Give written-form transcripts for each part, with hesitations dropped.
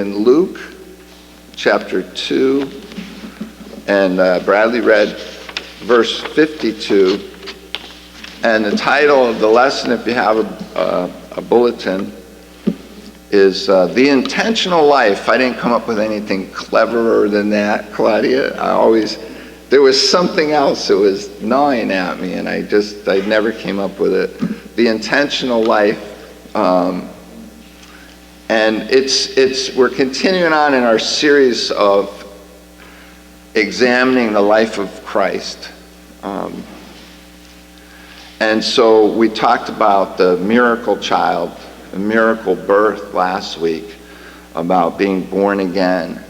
In Luke chapter 2, and Bradley read verse 52, and the title of the lesson, if you have a bulletin, is The Intentional Life. I didn't come up with anything cleverer than that, Claudia. There was something else that was gnawing at me, and I never came up with it. The Intentional Life. And we're continuing on in our series of examining the life of Christ. And so we talked about the miracle child, the miracle birth last week, about being born again.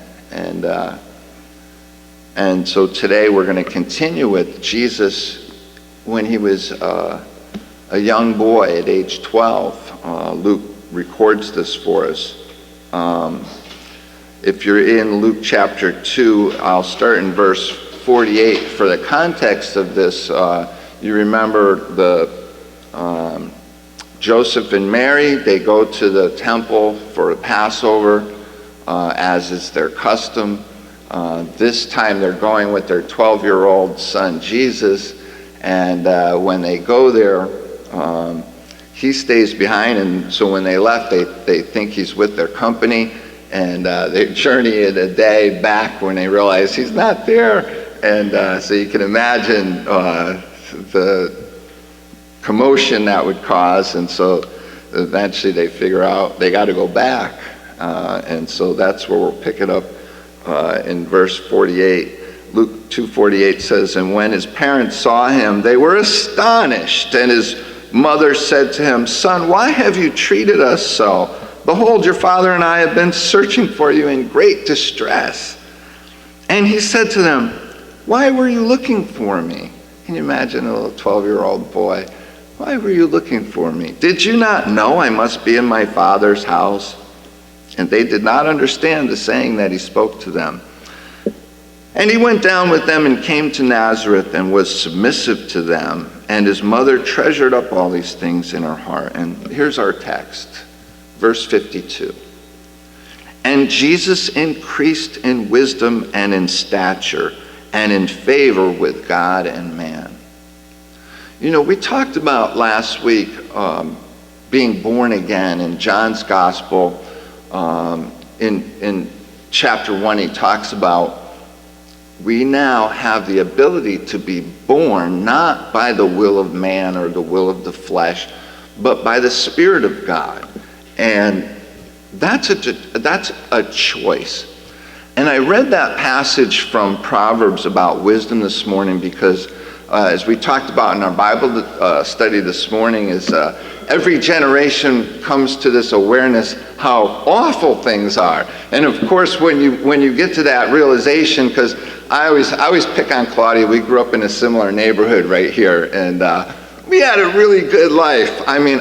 And so today we're going to continue with Jesus when he was a young boy at age 12. Luke records this for us. If you're in Luke chapter 2, I'll start in verse 48. For the context of this, you remember Joseph and Mary, they go to the temple for the Passover, as is their custom. This time they're going with their 12-year-old son Jesus, and when they go there, he stays behind, and so when they left, they think he's with their company, and they journey in a day back when they realize he's not there. And so you can imagine the commotion that would cause, and so eventually they figure out they got to go back. And so that's where we'll pick it up in verse 48. Luke 2:48 says, "And when his parents saw him, they were astonished, and his mother said to him, 'Son, why have you treated us so? Behold, your father and I have been searching for you in great distress.' And he said to them, 'Why were you looking for me?'" Can you imagine a little 12-year-old boy? "Why were you looking for me? Did you not know I must be in my father's house?' And they did not understand the saying that he spoke to them. And he went down with them and came to Nazareth and was submissive to them. And his mother treasured up all these things in her heart." And here's our text, verse 52. "And Jesus increased in wisdom and in stature and in favor with God and man." You know, we talked about last week being born again in John's Gospel. In chapter 1, he talks about we now have the ability to be born not by the will of man or the will of the flesh, but by the Spirit of God. And that's a choice. And I read that passage from Proverbs about wisdom this morning because as we talked about in our Bible study this morning, is every generation comes to this awareness how awful things are. And of course, when you get to that realization, because I always pick on Claudia. We grew up in a similar neighborhood right here, and we had a really good life. I mean,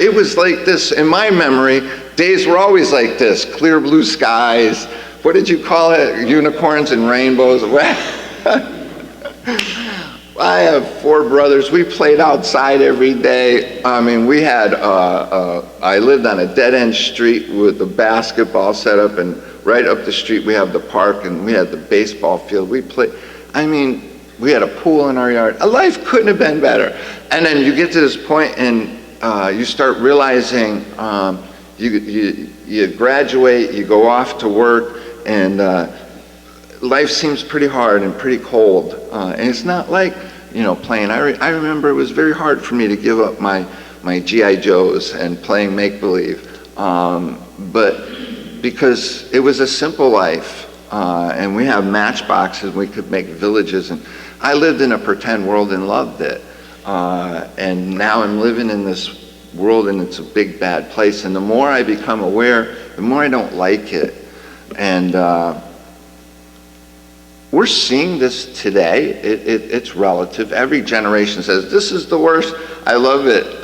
it was like this in my memory. Days were always like this: clear blue skies. What did you call it? Unicorns and rainbows. I have 4 brothers. We played outside every day. I mean, we had, I lived on a dead-end street with the basketball set up, and right up the street we have the park, and we had the baseball field. We played, I mean, we had a pool in our yard. Life couldn't have been better. And then you get to this point, and you start realizing you graduate, you go off to work, and life seems pretty hard and pretty cold. And it's not like, playing. I remember it was very hard for me to give up my G.I. Joes and playing make-believe. But because it was a simple life, and we have matchboxes, we could make villages. And I lived in a pretend world and loved it. And now I'm living in this world, and it's a big, bad place. And the more I become aware, the more I don't like it. And we're seeing this today. It's relative. Every generation says, this is the worst. I love it.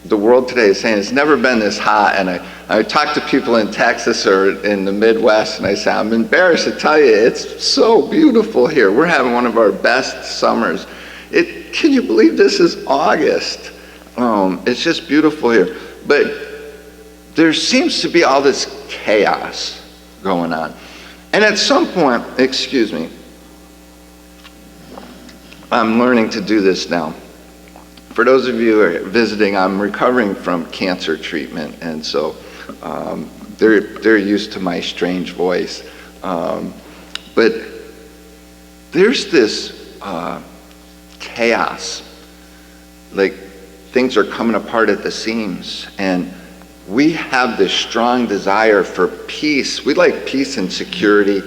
The world today is saying it's never been this hot. And I talk to people in Texas or in the Midwest, and I say, I'm embarrassed to tell you, it's so beautiful here. We're having one of our best summers. Can you believe this is August? It's just beautiful here. But there seems to be all this chaos going on. And at some point, I'm learning to do this now. For those of you who are visiting, I'm recovering from cancer treatment, and so they're used to my strange voice. But there's this chaos, like things are coming apart at the seams, and we have this strong desire for peace. We like peace and security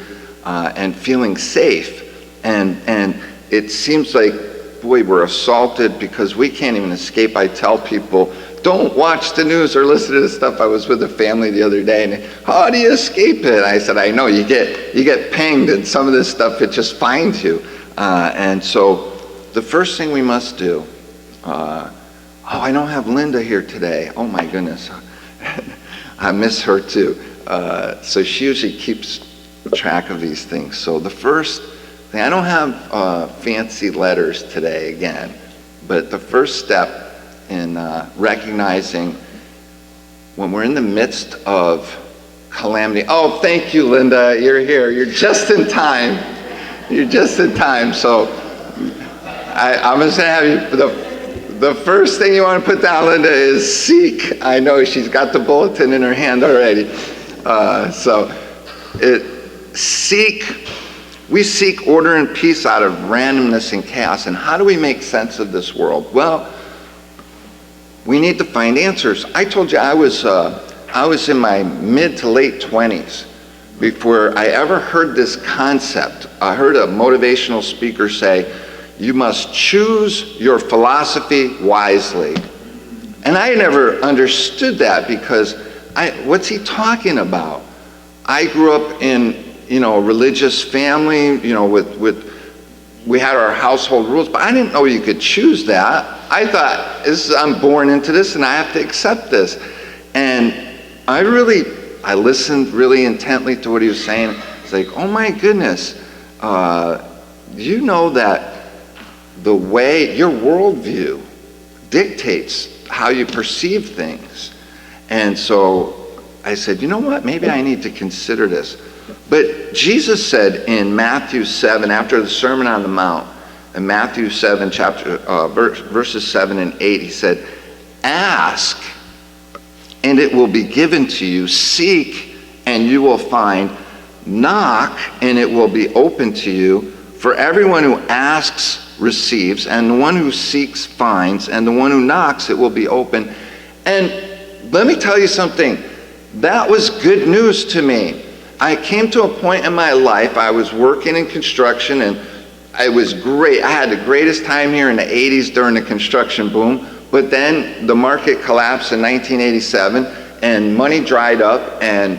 and feeling safe, and it seems like, boy, we're assaulted because we can't even escape. I tell people, don't watch the news or listen to this stuff. I was with a family the other day, and how do you escape it? I said, I know, you get pinged, and some of this stuff, it just finds you. And so the first thing we must do, I don't have Linda here today. Oh my goodness. I miss her too. So she usually keeps track of these things. So the first thing, I don't have fancy letters today again, but the first step in recognizing when we're in the midst of calamity. Oh, thank you, Linda. You're here. You're just in time. You're just in time. So I'm going to have you, the first thing you want to put down, Linda, is seek. I know she's got the bulletin in her hand already. We seek order and peace out of randomness and chaos. And how do we make sense of this world? Well, we need to find answers. I told you I was in my mid to late 20s before I ever heard this concept. I heard a motivational speaker say, you must choose your philosophy wisely. And I never understood that because what's he talking about? I grew up in a religious family, we had our household rules, but I didn't know you could choose that. I thought, I'm born into this and I have to accept this. And I listened really intently to what he was saying. It's like, oh my goodness, you know that the way your worldview dictates how you perceive things. And so I said, you know what, maybe I need to consider this. But Jesus said in Matthew 7, after the Sermon on the Mount, in Matthew 7, verses 7 and 8, he said, ask, and it will be given to you. Seek, and you will find. Knock, and it will be open to you. For everyone who asks receives, and the one who seeks finds, and the one who knocks, it will be open. And let me tell you something. That was good news to me. I came to a point in my life, I was working in construction, and it was great. I had the greatest time here in the 80s during the construction boom, but then the market collapsed in 1987, and money dried up, and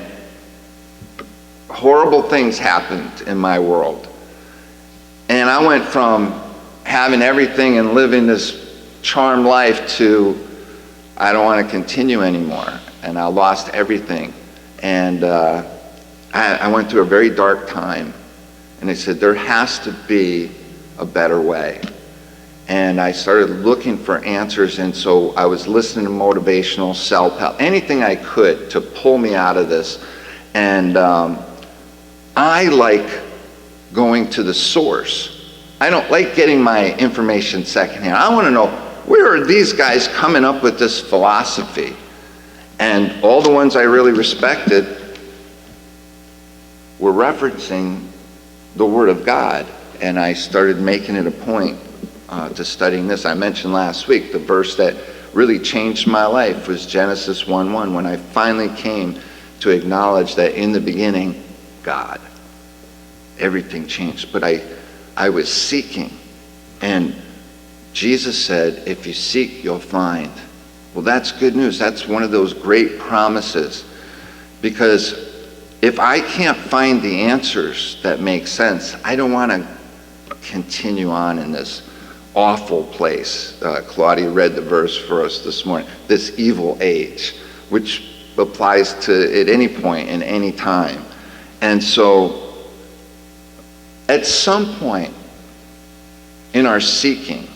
horrible things happened in my world. And I went from having everything and living this charmed life to, I don't want to continue anymore, and I lost everything. And I went through a very dark time, and I said, there has to be a better way. And I started looking for answers, and so I was listening to motivational, self-help, anything I could to pull me out of this. And I like going to the source. I don't like getting my information secondhand. I want to know, where are these guys coming up with this philosophy? And all the ones I really respected were referencing the Word of God, and I started making it a point to studying this. I mentioned last week the verse that really changed my life was Genesis 1:1, when I finally came to acknowledge that in the beginning, God. Everything changed, but I was seeking, and Jesus said, if you seek, you'll find. Well, that's good news. That's one of those great promises, because if I can't find the answers that make sense, I don't want to continue on in this awful place. Claudia read the verse for us this morning, this evil age, which applies to at any point in any time. And so at some point in our seeking,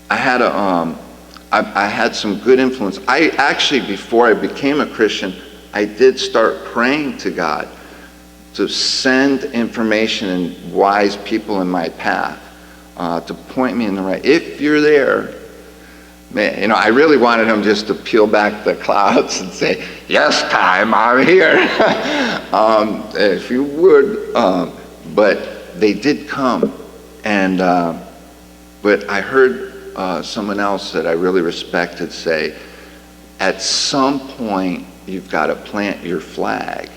I had some good influence. I actually, before I became a Christian, I did start praying to God to send information and wise people in my path, to point me in the right. If you're there, man, I really wanted him just to peel back the clouds and say, "Yes, time, I'm here." If you would, but they did come, and but I heard someone else that I really respected say, at some point you've got to plant your flag.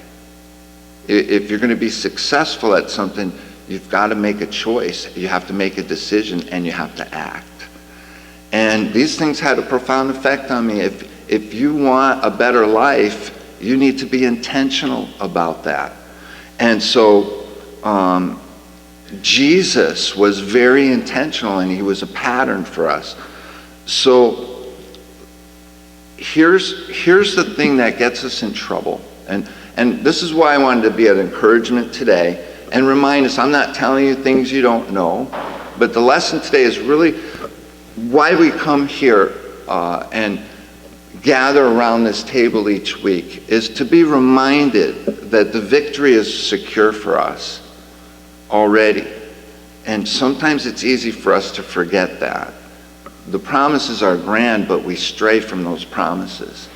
If you're going to be successful at something, you've got to make a choice. You have to make a decision, and you have to act. And these things had a profound effect on me. If you want a better life, you need to be intentional about that. And so Jesus was very intentional, and he was a pattern for us. So here's the thing that gets us in trouble. And this is why I wanted to be an encouragement today and remind us, I'm not telling you things you don't know, but the lesson today is really why we come here and gather around this table each week is to be reminded that the victory is secure for us already. And sometimes it's easy for us to forget that. The promises are grand, but we stray from those promises.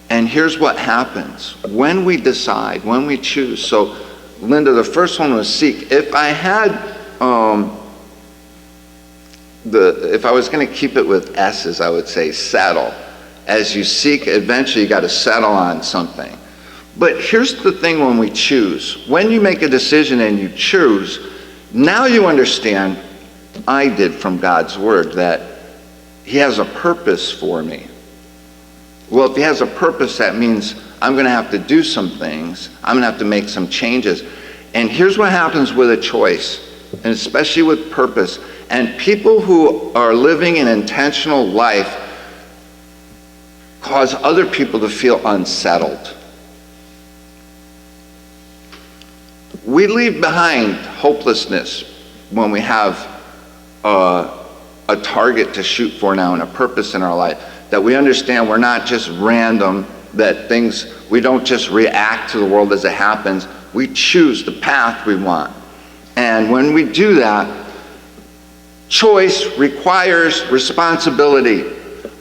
And here's what happens. When we decide, when we choose. So, Linda, the first one was seek. If I had, if I was going to keep it with S's, I would say settle. As you seek, eventually you got to settle on something. But here's the thing when we choose. When you make a decision and you choose, now you understand, I did from God's word, that he has a purpose for me. Well, if he has a purpose, that means I'm going to have to do some things. I'm going to have to make some changes. And here's what happens with a choice, and especially with purpose. And people who are living an intentional life cause other people to feel unsettled. We leave behind hopelessness when we have a target to shoot for now and a purpose in our life. That we understand we're not just random, that we don't just react to the world as it happens. We choose the path we want. And when we do that, choice requires responsibility.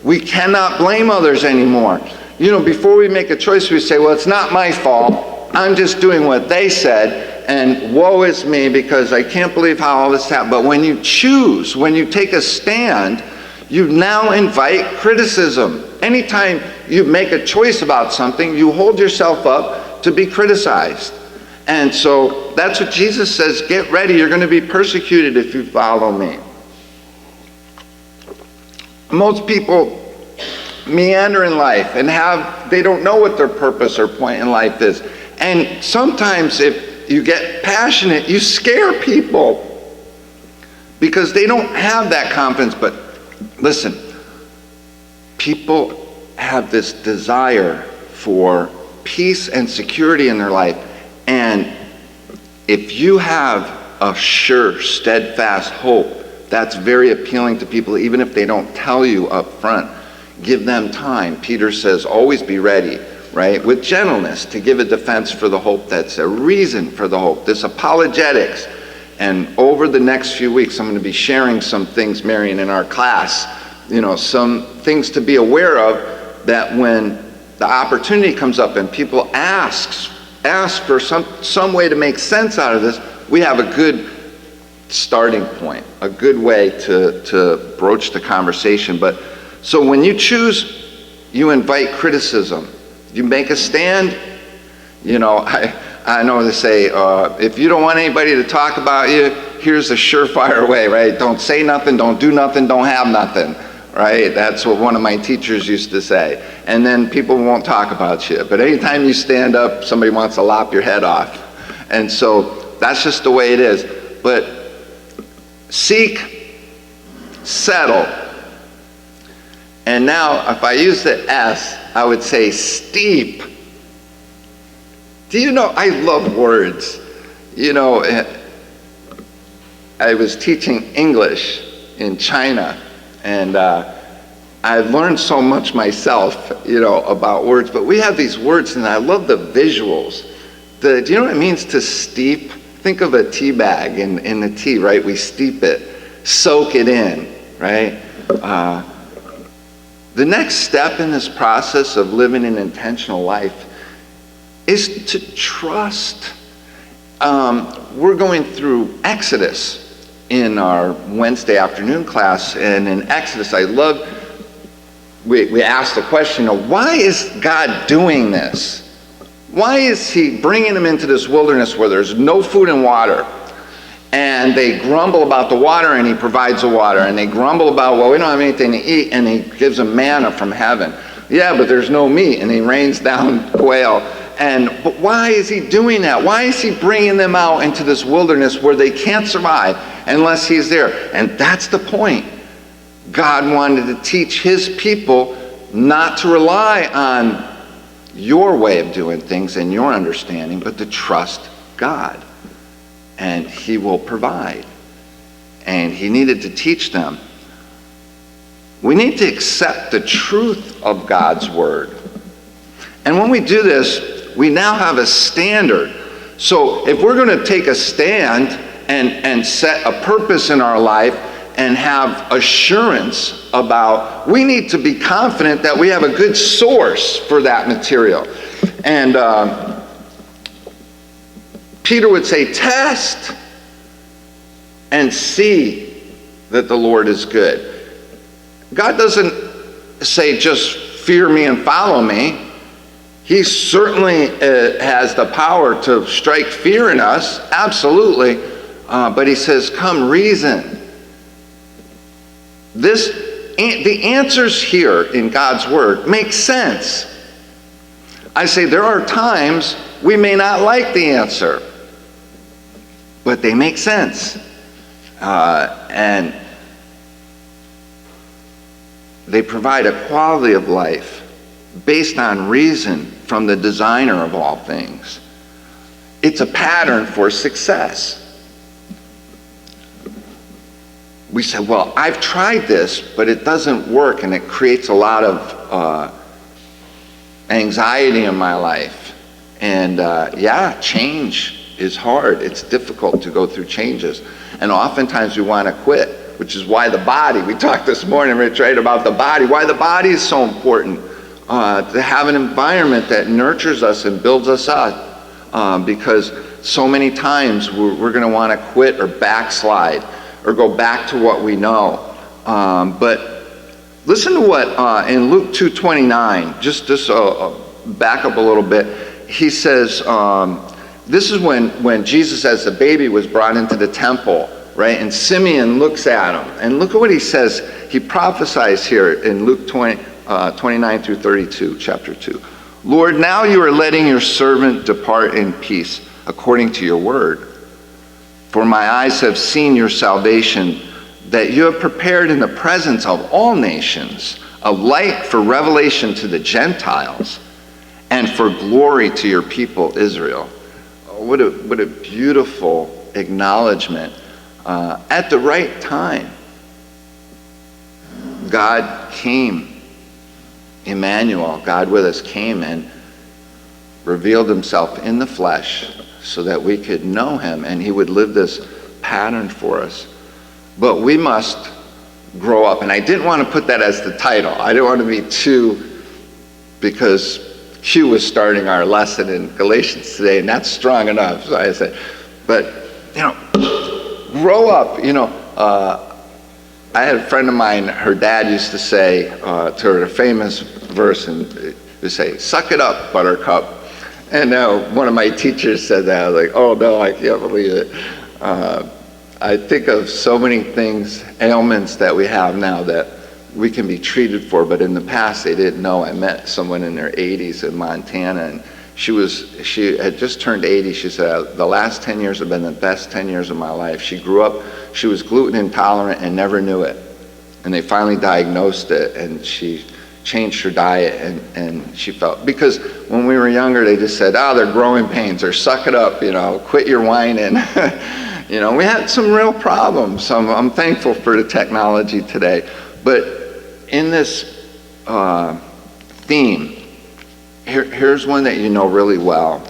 We cannot blame others anymore. Before we make a choice, we say, well, it's not my fault. I'm just doing what they said, and woe is me because I can't believe how all this happened. But when you choose, when you take a stand, you now invite criticism. Anytime you make a choice about something, you hold yourself up to be criticized. And so that's what Jesus says, get ready, you're going to be persecuted if you follow me. Most people meander in life and they don't know what their purpose or point in life is. And sometimes if you get passionate, you scare people because they don't have that confidence. But listen, people have this desire for peace and security in their life. And if you have a sure, steadfast hope, that's very appealing to people, even if they don't tell you up front. Give them time. Peter says, always be ready, right? With gentleness to give a defense for the hope that's a reason for the hope. This apologetics. And over the next few weeks, I'm going to be sharing some things, Marion, in our class. Some things to be aware of, that when the opportunity comes up and people ask for some way to make sense out of this, we have a good starting point, a good way to broach the conversation. But so when you choose, you invite criticism. You make a stand. I know they say, if you don't want anybody to talk about you, here's a surefire way, right? Don't say nothing, don't do nothing, don't have nothing, right? That's what one of my teachers used to say. And then people won't talk about you. But anytime you stand up, somebody wants to lop your head off. And so that's just the way it is. But seek, settle. And now, if I use the S, I would say steep. Do you know, I love words. I was teaching English in China, and I've learned so much myself, about words, but we have these words, and I love the visuals. Do you know what it means to steep? Think of a tea bag in the tea, right? We steep it, soak it in, right? The next step in this process of living an intentional life is to trust. We're going through Exodus in our Wednesday afternoon class, and in Exodus, we asked the question of why is God doing this? Why is he bringing them into this wilderness where there's no food and water? And they grumble about the water, and he provides the water. And they grumble about, well, we don't have anything to eat, and he gives them manna from heaven. Yeah, but there's no meat, and he rains down quail. But why is he doing that? Why is he bringing them out into this wilderness where they can't survive unless he's there? And that's the point. God wanted to teach his people not to rely on your way of doing things and your understanding, but to trust God. And he will provide. And he needed to teach them. We need to accept the truth of God's word. And when we do this, we now have a standard. So if we're going to take a stand and set a purpose in our life and have assurance about, we need to be confident that we have a good source for that material. And Peter would say, test and see that the Lord is good. God doesn't say just fear me and follow me. He certainly has the power to strike fear in us, absolutely. But he says, come reason. The answers here in God's word make sense. I say there are times we may not like the answer, but they make sense. And they provide a quality of life based on reason from the designer of all things. It's a pattern for success. We said, well, I've tried this, but it doesn't work, and it creates a lot of anxiety in my life. And change is hard. It's difficult to go through changes. And oftentimes we want to quit, which is why the body, we talked this morning, Rich, right, about the body, why the body is so important. To have an environment that nurtures us and builds us up. Because so many times we're going to want to quit or backslide or go back to what we know. But listen to what in Luke 2:29, just back up a little bit. He says, this is when Jesus as a baby was brought into the temple, right? And Simeon looks at him. And look at what he says. He prophesies here in Luke 29 through 32, chapter 2. Lord, now you are letting your servant depart in peace according to your word. For my eyes have seen your salvation, that you have prepared in the presence of all nations a light for revelation to the Gentiles and for glory to your people Israel. What a beautiful acknowledgement. At the right time, God came. Emmanuel, God with us, came and revealed himself in the flesh so that we could know him and he would live this pattern for us. But we must grow up. And I didn't want to put that as the title. I didn't want to be too, because Q was starting our lesson in Galatians today, and that's strong enough. So I said, but, grow up. I had a friend of mine, her dad used to say to her a famous verse, and to say, suck it up, buttercup. And one of my teachers said that. I was like, oh no, I can't believe it. I think of so many things, ailments that we have now that we can be treated for, but in the past they didn't know. I met someone in their 80s in Montana, and she had just turned 80. She said, the last 10 years have been the best 10 years of my life. She grew up, she was gluten intolerant and never knew it. And they finally diagnosed it, and she changed her diet, and she felt, because when we were younger, they just said, they're growing pains, or suck it up, quit your whining. We had some real problems. I'm thankful for the technology today. But in this theme. Here's one that you know really well.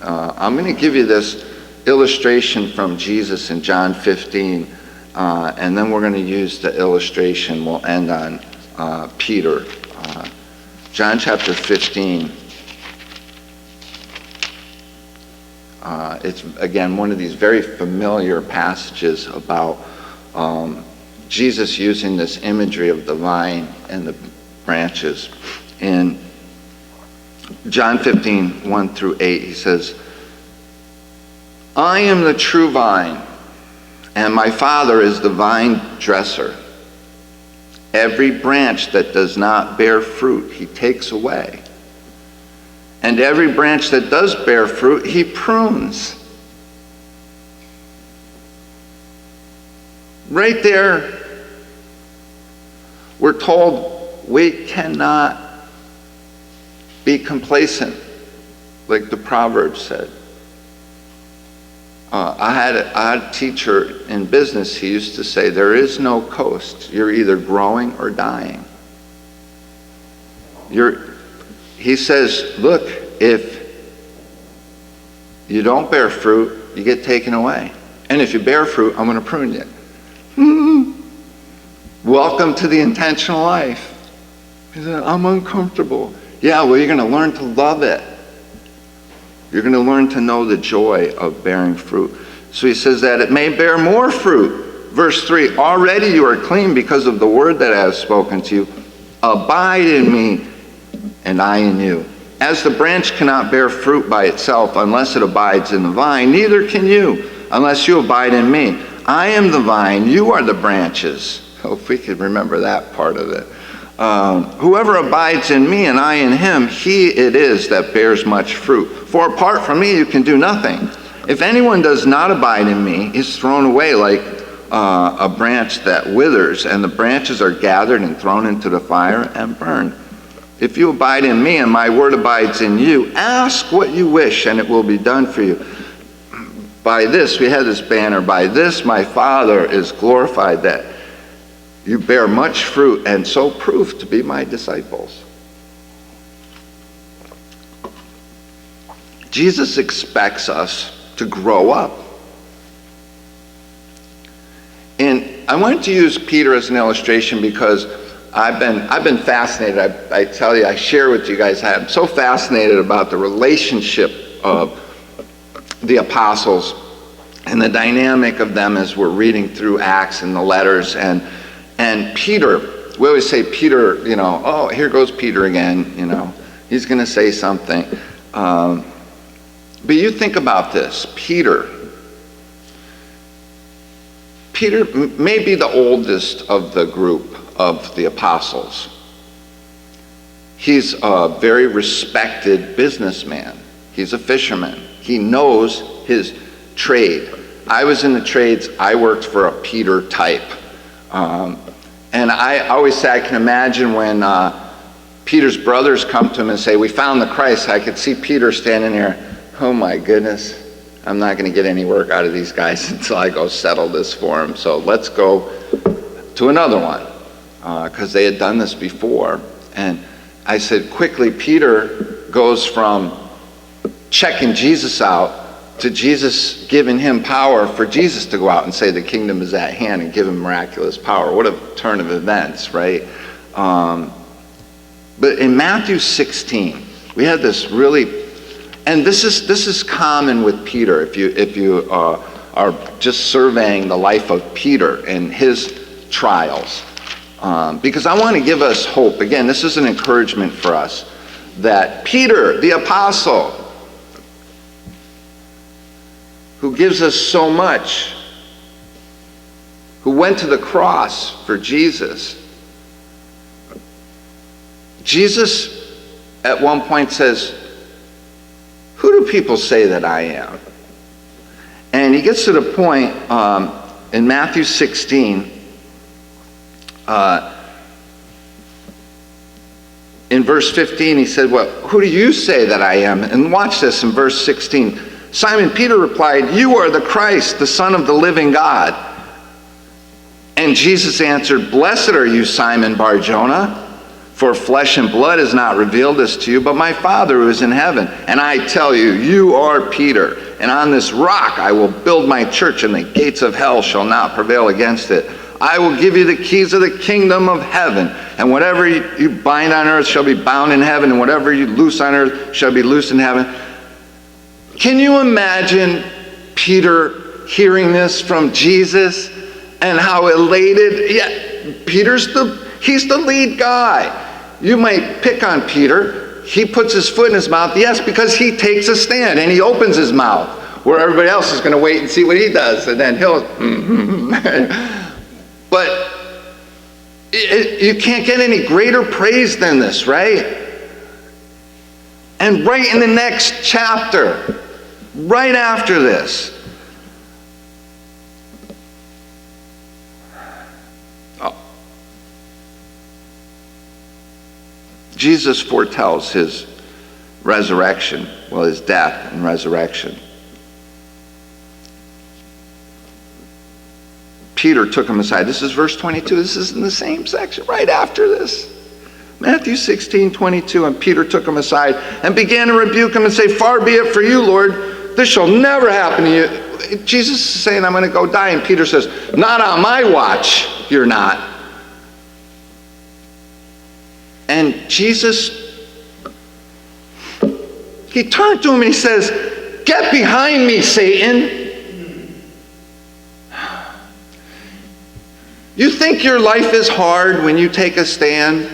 I'm going to give you this illustration from Jesus in John 15, and then we're going to use the illustration. We'll end on Peter. John chapter 15. It's, again, one of these very familiar passages about Jesus using this imagery of the vine and the branches. In John 15, 1 through 8, he says, I am the true vine, and my Father is the vine dresser. Every branch that does not bear fruit, he takes away. And every branch that does bear fruit, he prunes. Right there, we're told we cannot be complacent, like the Proverbs said. I had a teacher in business. He used to say, there is no coast. You're either growing or dying. He says, look, if you don't bear fruit, you get taken away. And if you bear fruit, I'm going to prune you. Welcome to the intentional life. He said, I'm uncomfortable. Yeah, well, you're going to learn to love it. You're going to learn to know the joy of bearing fruit. So he says that it may bear more fruit. Verse 3, already you are clean because of the word that I have spoken to you. Abide in me, and I in you. As the branch cannot bear fruit by itself unless it abides in the vine, neither can you unless you abide in me. I am the vine, you are the branches. Oh, if we could remember that part of it. Whoever abides in me and I in him, he it is that bears much fruit. For apart from me you can do nothing. If anyone does not abide in me, he is thrown away like a branch that withers, and the branches are gathered and thrown into the fire and burned. If you abide in me and my word abides in you, ask what you wish and it will be done for you. By this, we had this banner, by this my Father is glorified, that you bear much fruit and so prove to be my disciples. Jesus expects us to grow up. And I wanted to use Peter as an illustration because I've been fascinated. I tell you, I share with you guys, I'm so fascinated about the relationship of the apostles and the dynamic of them as we're reading through Acts and the letters. And Peter, we always say Peter, oh, here goes Peter again, he's going to say something. But you think about this, Peter may be the oldest of the group of the apostles. He's a very respected businessman. He's a fisherman. He knows his trade. I was in the trades. I worked for a Peter type. And I always say I can imagine when Peter's brothers come to him and say, we found the Christ. I could see Peter standing there. Oh my goodness. I'm not going to get any work out of these guys until I go settle this for them. So let's go to another one. Because they had done this before. And I said, quickly, Peter goes from checking Jesus out to Jesus giving him power for Jesus to go out and say the kingdom is at hand and give him miraculous power. What a turn of events, right? But in Matthew 16, we had this really, and this is common with Peter. If you are just surveying the life of Peter and his trials, because I want to give us hope. Again, this is an encouragement for us that Peter, the apostle, who gives us so much, who went to the cross for Jesus. Jesus at one point says, who do people say that I am? And he gets to the point in Matthew 16, in verse 15, he said, well, who do you say that I am? And watch this in verse 16. Simon Peter replied, you are the Christ, the Son of the living God. And Jesus answered, blessed are you, Simon Bar-Jonah, For flesh and blood has not revealed this to you, but my Father who is in heaven. And I tell you, you are Peter, and on this rock I will build my church, and the gates of hell shall not prevail against it. I will give you the keys of the kingdom of heaven, and whatever you bind on earth shall be bound in heaven, and whatever you loose on earth shall be loosed in heaven. Can you imagine Peter hearing this from Jesus and how elated? Yeah, he's the lead guy. You might pick on Peter. He puts his foot in his mouth, yes, because he takes a stand and he opens his mouth, where everybody else is going to wait and see what he does, and then he'll But you can't get any greater praise than this, right? And right in the next chapter, right after this, Jesus foretells his resurrection, well, his death and resurrection. Peter took him aside. This is verse 22. This is in the same section, right after this. Matthew 16:22. And Peter took him aside and began to rebuke him and say, "Far be it for you, Lord. This shall never happen to you." Jesus is saying, "I'm going to go die." And Peter says, "Not on my watch, you're not." And Jesus, he turned to him and he says, "Get behind me, Satan. You think your life is hard when you take a stand?"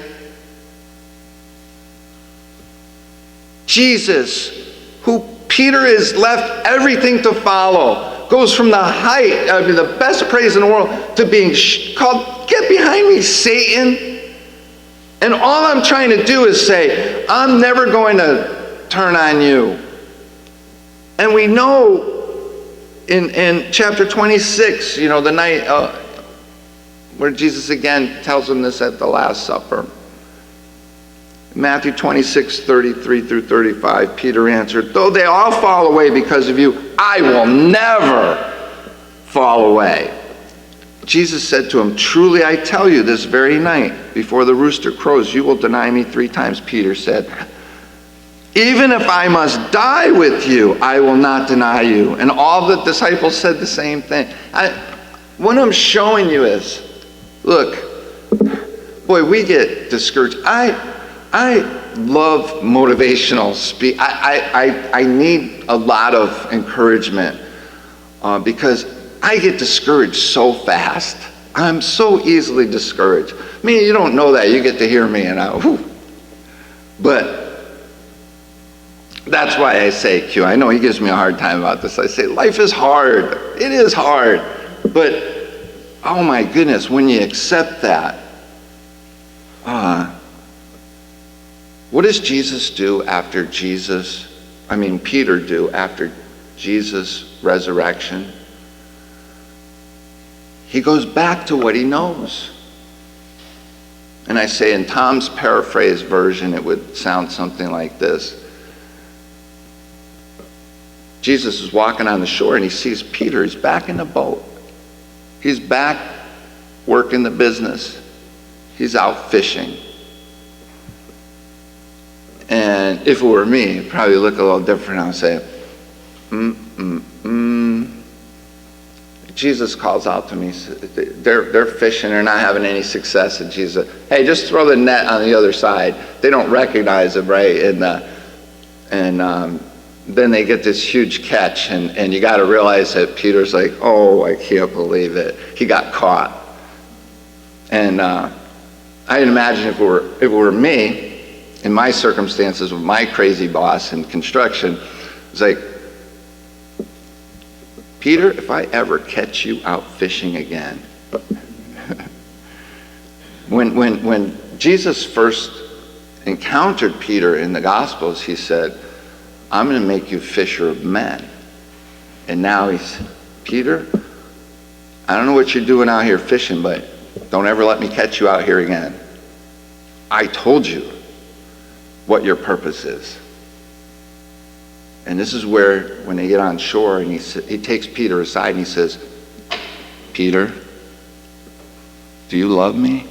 Jesus, who Peter has left everything to follow, goes from the height, the best praise in the world, to being called, "Get behind me, Satan." And all I'm trying to do is say, I'm never going to turn on you. And we know in chapter 26, the night where Jesus again tells them this at the Last Supper. Matthew 26:33 through 35, Peter answered, "Though they all fall away because of you, I will never fall away." Jesus said to him, "Truly I tell you, this very night, before the rooster crows, you will deny me 3 times. Peter said, "Even if I must die with you, I will not deny you." And all the disciples said the same thing. What I'm showing you is, look, boy, we get discouraged. I love motivational speech. I need a lot of encouragement because I get discouraged so fast. I'm so easily discouraged. I mean, you don't know that. You get to hear me and But that's why I say, Q, I know he gives me a hard time about this. I say, life is hard. It is hard. But, oh my goodness, when you accept that, what does Jesus do after Peter do after Jesus' resurrection? He goes back to what he knows. And I say in Tom's paraphrase version, it would sound something like this. Jesus is walking on the shore and he sees Peter. He's back in the boat. He's back working the business. He's out fishing. And if it were me, it'd probably look a little different. I'd say, Jesus calls out to me. They're fishing. They're not having any success. And Jesus, hey, just throw the net on the other side. They don't recognize him, right? And then they get this huge catch. And you got to realize that Peter's like, oh, I can't believe it. He got caught. And I can imagine if it were me, in my circumstances with my crazy boss in construction, it's like, Peter, if I ever catch you out fishing again. When Jesus first encountered Peter in the Gospels, he said, I'm going to make you fisher of men. And now he's, Peter, I don't know what you're doing out here fishing, but don't ever let me catch you out here again. I told you what your purpose is. And this is where, when they get on shore, and he takes Peter aside and he says, Peter, do you love me?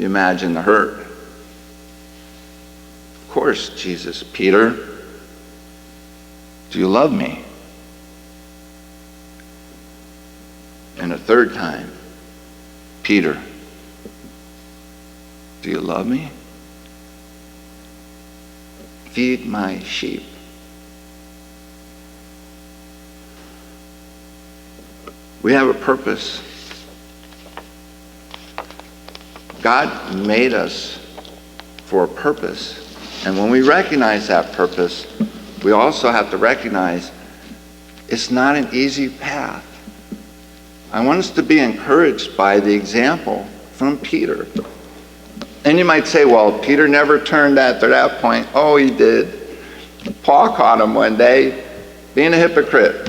You imagine the hurt. Of course, Jesus, Peter, do you love me? And a third time, Peter, do you love me? Feed my sheep. We have a purpose. God made us for a purpose. And when we recognize that purpose, we also have to recognize it's not an easy path. I want us to be encouraged by the example from Peter. And you might say, well, Peter never turned after that point. Oh, he did. Paul caught him one day being a hypocrite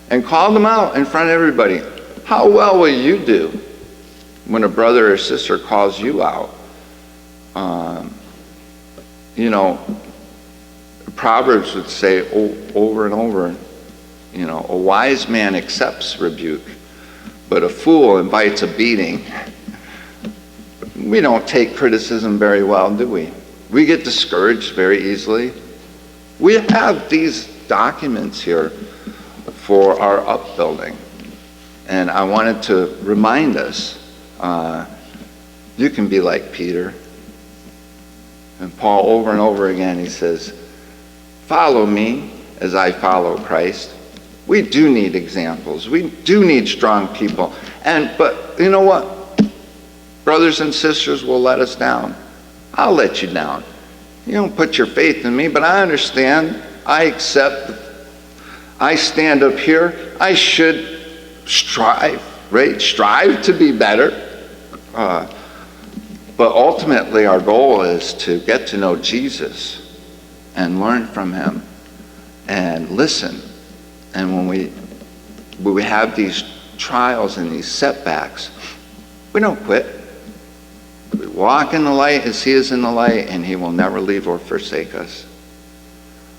and called him out in front of everybody. How well will you do when a brother or sister calls you out? Proverbs would say over and over, a wise man accepts rebuke, but a fool invites a beating. We don't take criticism very well, do we? We get discouraged very easily. We have these documents here for our upbuilding. And I wanted to remind us, you can be like Peter. And Paul, over and over again, he says, follow me as I follow Christ. We do need examples. We do need strong people. But you know what? Brothers and sisters will let us down. I'll let you down. You don't put your faith in me, but I understand. I accept. I stand up here. I should strive, right? Strive to be better. But ultimately, our goal is to get to know Jesus and learn from him and listen. And when we have these trials and these setbacks, we don't quit. We walk in the light as he is in the light, and he will never leave or forsake us.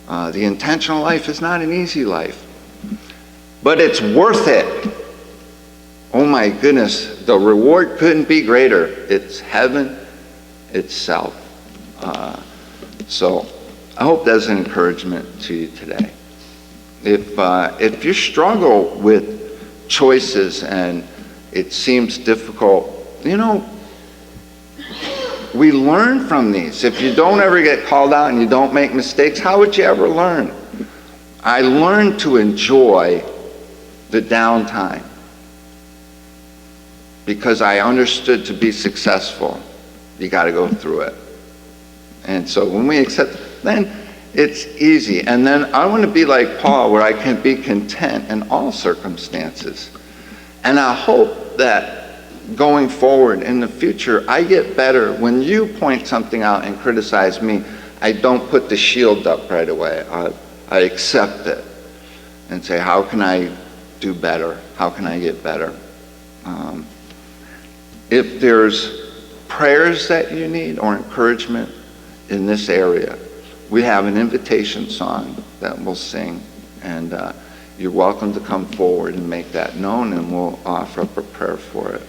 The intentional life is not an easy life, but it's worth it. Oh my goodness, the reward couldn't be greater. It's heaven itself. So I hope that's an encouragement to you today. If you struggle with choices and it seems difficult, we learn from these. If you don't ever get called out and you don't make mistakes, how would you ever learn? I learned to enjoy the downtime because I understood to be successful, you got to go through it. And so when we accept, then it's easy. And then I want to be like Paul, where I can be content in all circumstances. And I hope that going forward in the future, I get better. When you point something out and criticize me, I don't put the shield up right away. I accept it and say, how can I do better? How can I get better? If there's prayers that you need or encouragement in this area, we have an invitation song that we'll sing, and you're welcome to come forward and make that known, and we'll offer up a prayer for it.